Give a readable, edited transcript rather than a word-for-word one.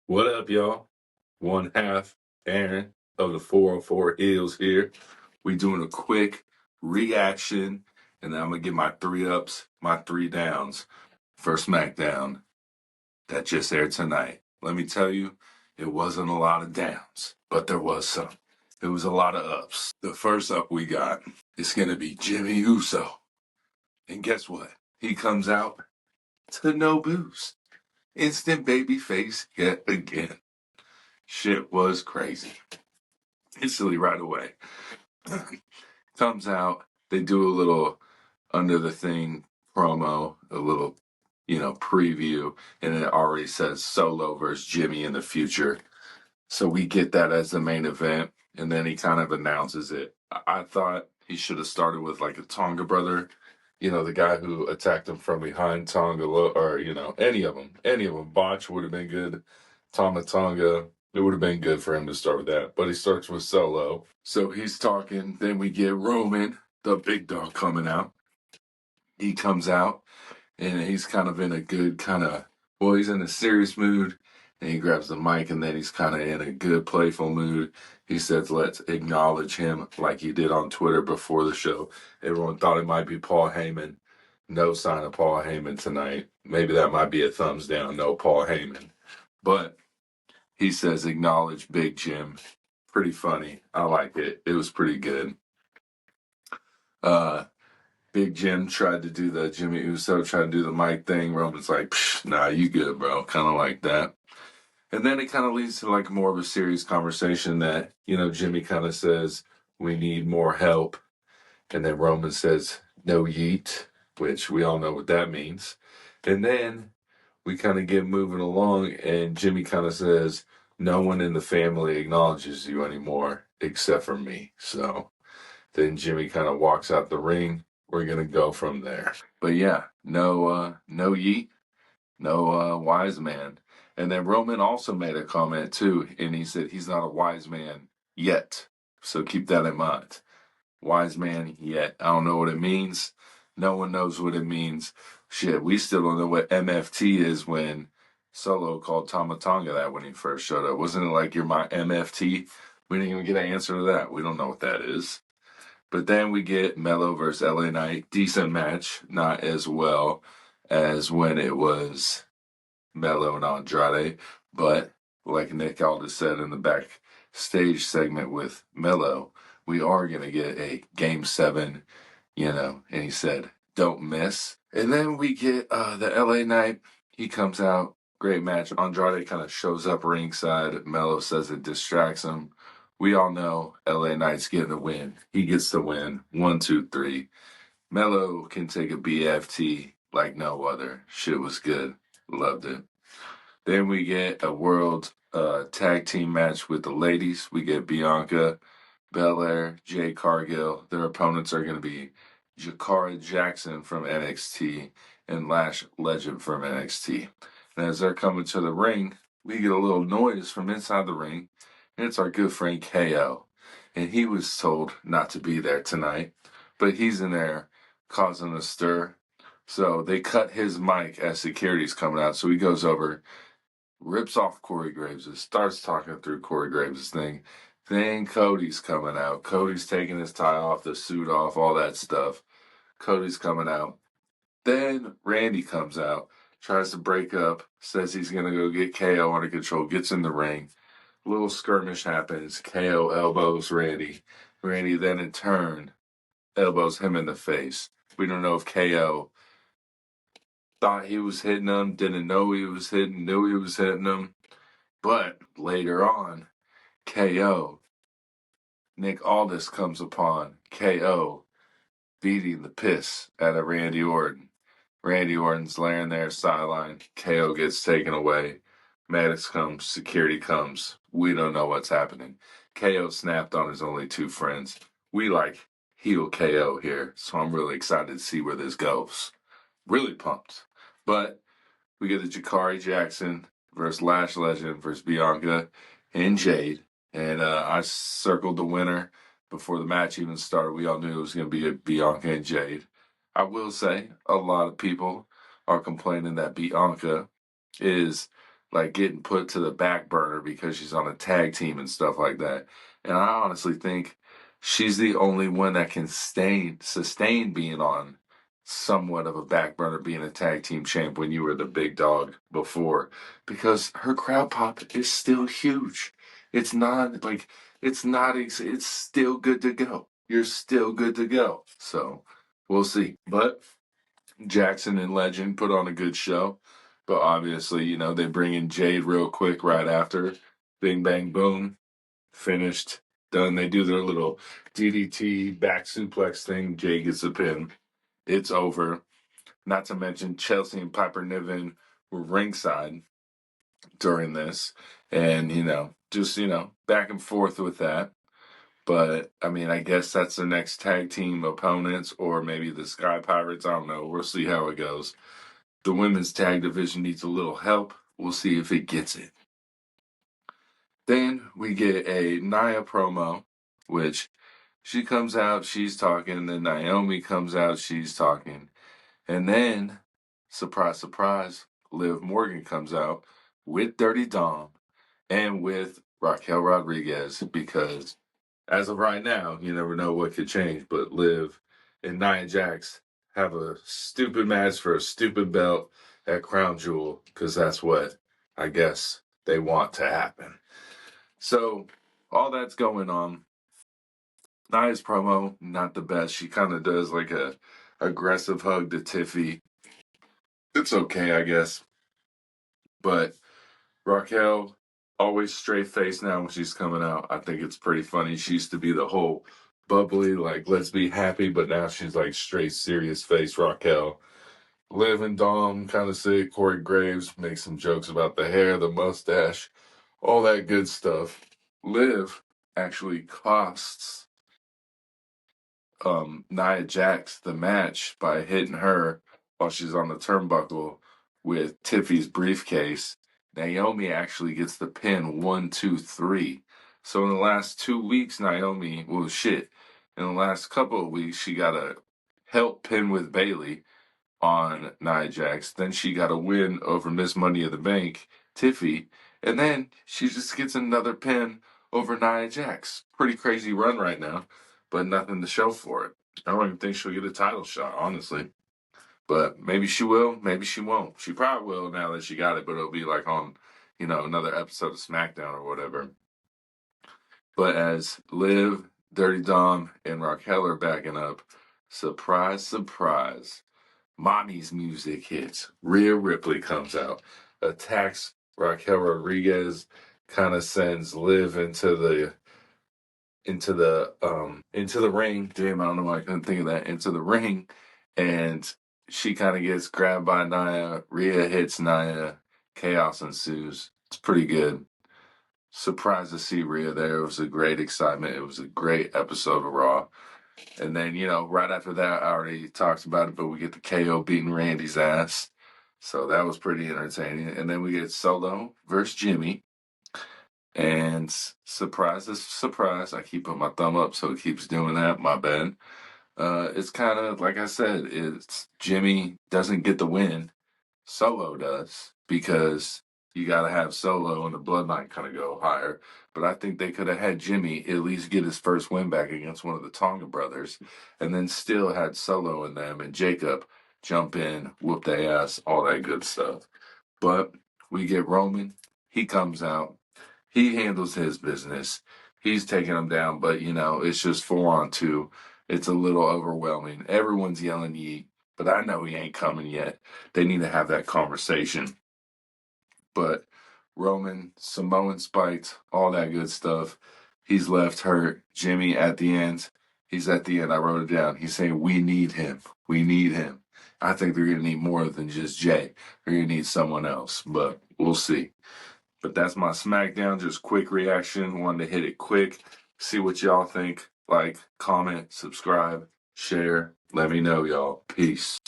What up, y'all? One half Aaron of the 404 HEELZ here. We doing a quick reaction, and then I'm gonna get my 3 ups, my 3 downs for SmackDown that just aired tonight. Let me tell you, it wasn't a lot of downs, but there was some. It was a lot of ups. The first up we got is gonna be Jimmy Uso. And guess what? He comes out to no booze. Instant baby face yet again. Shit was crazy. Instantly right away. Comes out, they do a little under the thing promo, a little, preview, and it already says Solo versus Jimmy in the future. So we get that as the main event, and then he kind of announces it. I thought he should have started with like a Tonga brother, the guy who attacked him from behind Tonga, or, any of them. Any of them. Botch would have been good. Tonga. It would have been good for him to start with that. But he starts with Solo. So he's talking. Then we get Roman, the big dog, coming out. He comes out, and he's kind of in a good he's in a serious mood. And he grabs the mic, and then he's kind of in a good, playful mood. He says, let's acknowledge him like he did on Twitter before the show. Everyone thought it might be Paul Heyman. No sign of Paul Heyman tonight. Maybe that might be a thumbs down. No Paul Heyman. But he says, acknowledge Big Jim. Pretty funny. I like it. It was pretty good. Big Jim tried to do the Jimmy Uso, tried to do the mic thing. Roman's like, nah, you good, bro. Kind of like that. And then it kind of leads to like more of a serious conversation that, Jimmy kind of says, we need more help. And then Roman says, no yeet, which we all know what that means. And then we kind of get moving along, and Jimmy kind of says, no one in the family acknowledges you anymore except for me. So then Jimmy kind of walks out the ring. We're going to go from there. But yeah, no yeet, no wise man. And then Roman also made a comment too, and he said he's not a wise man yet. So keep that in mind. Wise man yet. I don't know what it means. No one knows what it means. Shit, we still don't know what MFT is when Solo called Tama Tonga that when he first showed up. Wasn't it like, you're my MFT? We didn't even get an answer to that. We don't know what that is. But then we get Melo versus LA Knight. Decent match. Not as well as when it was Melo and Andrade. But like Nick Aldis said in the backstage segment with Melo, we are going to get a Game 7, and he said, don't miss. And then we get the LA Knight. He comes out. Great match. Andrade kind of shows up ringside. Melo says it distracts him. We all know LA Knight's getting the win. He gets the win. 1, 2, 3. Melo can take a BFT like no other. Shit was good. Loved it. Then we get a world tag team match with the ladies. We get Bianca Belair, Jade Cargill. Their opponents are going to be Jakara Jackson from NXT and Lash Legend from NXT. And as they're coming to the ring, we get a little noise from inside the ring, and it's our good friend KO. And he was told not to be there tonight, but he's in there causing a stir. So they cut his mic as security's coming out. So he goes over, rips off Corey Graves, starts talking through Corey Graves' thing. Then Cody's coming out. Cody's taking his tie off, the suit off, all that stuff. Cody's coming out. Then Randy comes out, tries to break up, says he's going to go get KO under control, gets in the ring. Little skirmish happens. KO elbows Randy. Randy then in turn elbows him in the face. We don't know if KO thought he was hitting him, didn't know he was hitting, knew he was hitting him. But later on, KO, Nick Aldis comes upon KO beating the piss out of Randy Orton. Randy Orton's laying there sideline. KO gets taken away. Maddox comes. Security comes. We don't know what's happening. KO snapped on his only 2 friends. We like heel KO here, so I'm really excited to see where this goes. Really pumped. But we get the Jakara Jackson versus Lash Legend versus Bianca and Jade. And I circled the winner before the match even started. We all knew it was going to be a Bianca and Jade. I will say a lot of people are complaining that Bianca is like getting put to the back burner because she's on a tag team and stuff like that. And I honestly think she's the only one that can sustain being on somewhat of a back burner, being a tag team champ when you were the big dog before, because her crowd pop is still huge. It's not like it's still good to go. You're still good to go. So we'll see. But Jackson and Legend put on a good show. But obviously, they bring in Jade real quick right after. Bing, bang, boom. Finished. Done. They do their little DDT back suplex thing. Jade gets a pin. It's over. Not to mention Chelsea and Piper Niven were ringside during this. And, just, back and forth with that. But, I mean, I guess that's the next tag team opponents, or maybe the Sky Pirates. I don't know. We'll see how it goes. The women's tag division needs a little help. We'll see if it gets it. Then we get a Nia promo, which she comes out, she's talking. Then Naomi comes out, she's talking. And then, surprise, surprise, Liv Morgan comes out with Dirty Dom and with Raquel Rodriguez, because as of right now, you never know what could change. But Liv and Nia Jax have a stupid match for a stupid belt at Crown Jewel, because that's what I guess they want to happen. So all that's going on. Nia's promo, not the best. She kind of does like a aggressive hug to Tiffy. It's okay, I guess. But Raquel, always straight face now when she's coming out. I think it's pretty funny. She used to be the whole bubbly, like, let's be happy, but now she's like straight serious face Raquel. Liv and Dom kind of sick. Corey Graves makes some jokes about the hair, the mustache, all that good stuff. Liv actually costs Nia Jax the match by hitting her while she's on the turnbuckle with Tiffy's briefcase. Naomi actually gets the pin 1, 2, 3. So in the last 2 weeks, Naomi, in the last couple of weeks, she got a help pin with Bayley on Nia Jax. Then she got a win over Miss Money of the Bank, Tiffy. And then she just gets another pin over Nia Jax. Pretty crazy run right now, but nothing to show for it. I don't even think she'll get a title shot, honestly. But maybe she will, maybe she won't. She probably will now that she got it, but it'll be like on, another episode of SmackDown or whatever. But as Liv, Dirty Dom, and Raquel are backing up, surprise, surprise, Mommy's music hits. Rhea Ripley comes out, attacks Raquel Rodriguez, kind of sends Liv into the ring. Damn, I don't know why I couldn't think of that. Into the ring, and she kind of gets grabbed by Nia. Rhea hits Nia. Chaos ensues. It's pretty good. Surprised to see Rhea there. It was a great excitement. It was a great episode of Raw. And then, right after that, I already talked about it, but we get the KO beating Randy's ass. So that was pretty entertaining. And then we get Solo versus Jimmy. And surprise, I keep putting my thumb up, so it keeps doing that. My bad. It's kind of, like I said, it's Jimmy doesn't get the win. Solo does, because you got to have Solo and the bloodline kind of go higher. But I think they could have had Jimmy at least get his first win back against one of the Tonga brothers, and then still had Solo in them and Jacob jump in, whoop their ass, all that good stuff. But we get Roman. He comes out. He handles his business. He's taking them down, but, it's just 4-on-2. It's a little overwhelming. Everyone's yelling yeet, but I know he ain't coming yet. They need to have that conversation. But Roman, Samoan spiked, all that good stuff. He's left hurt. Jimmy at the end. He's at the end. I wrote it down. He's saying, we need him. We need him. I think they're going to need more than just Jay. They're going to need someone else, but we'll see. But that's my SmackDown. Just quick reaction. Wanted to hit it quick. See what y'all think. Like, comment, subscribe, share. Let me know, y'all. Peace.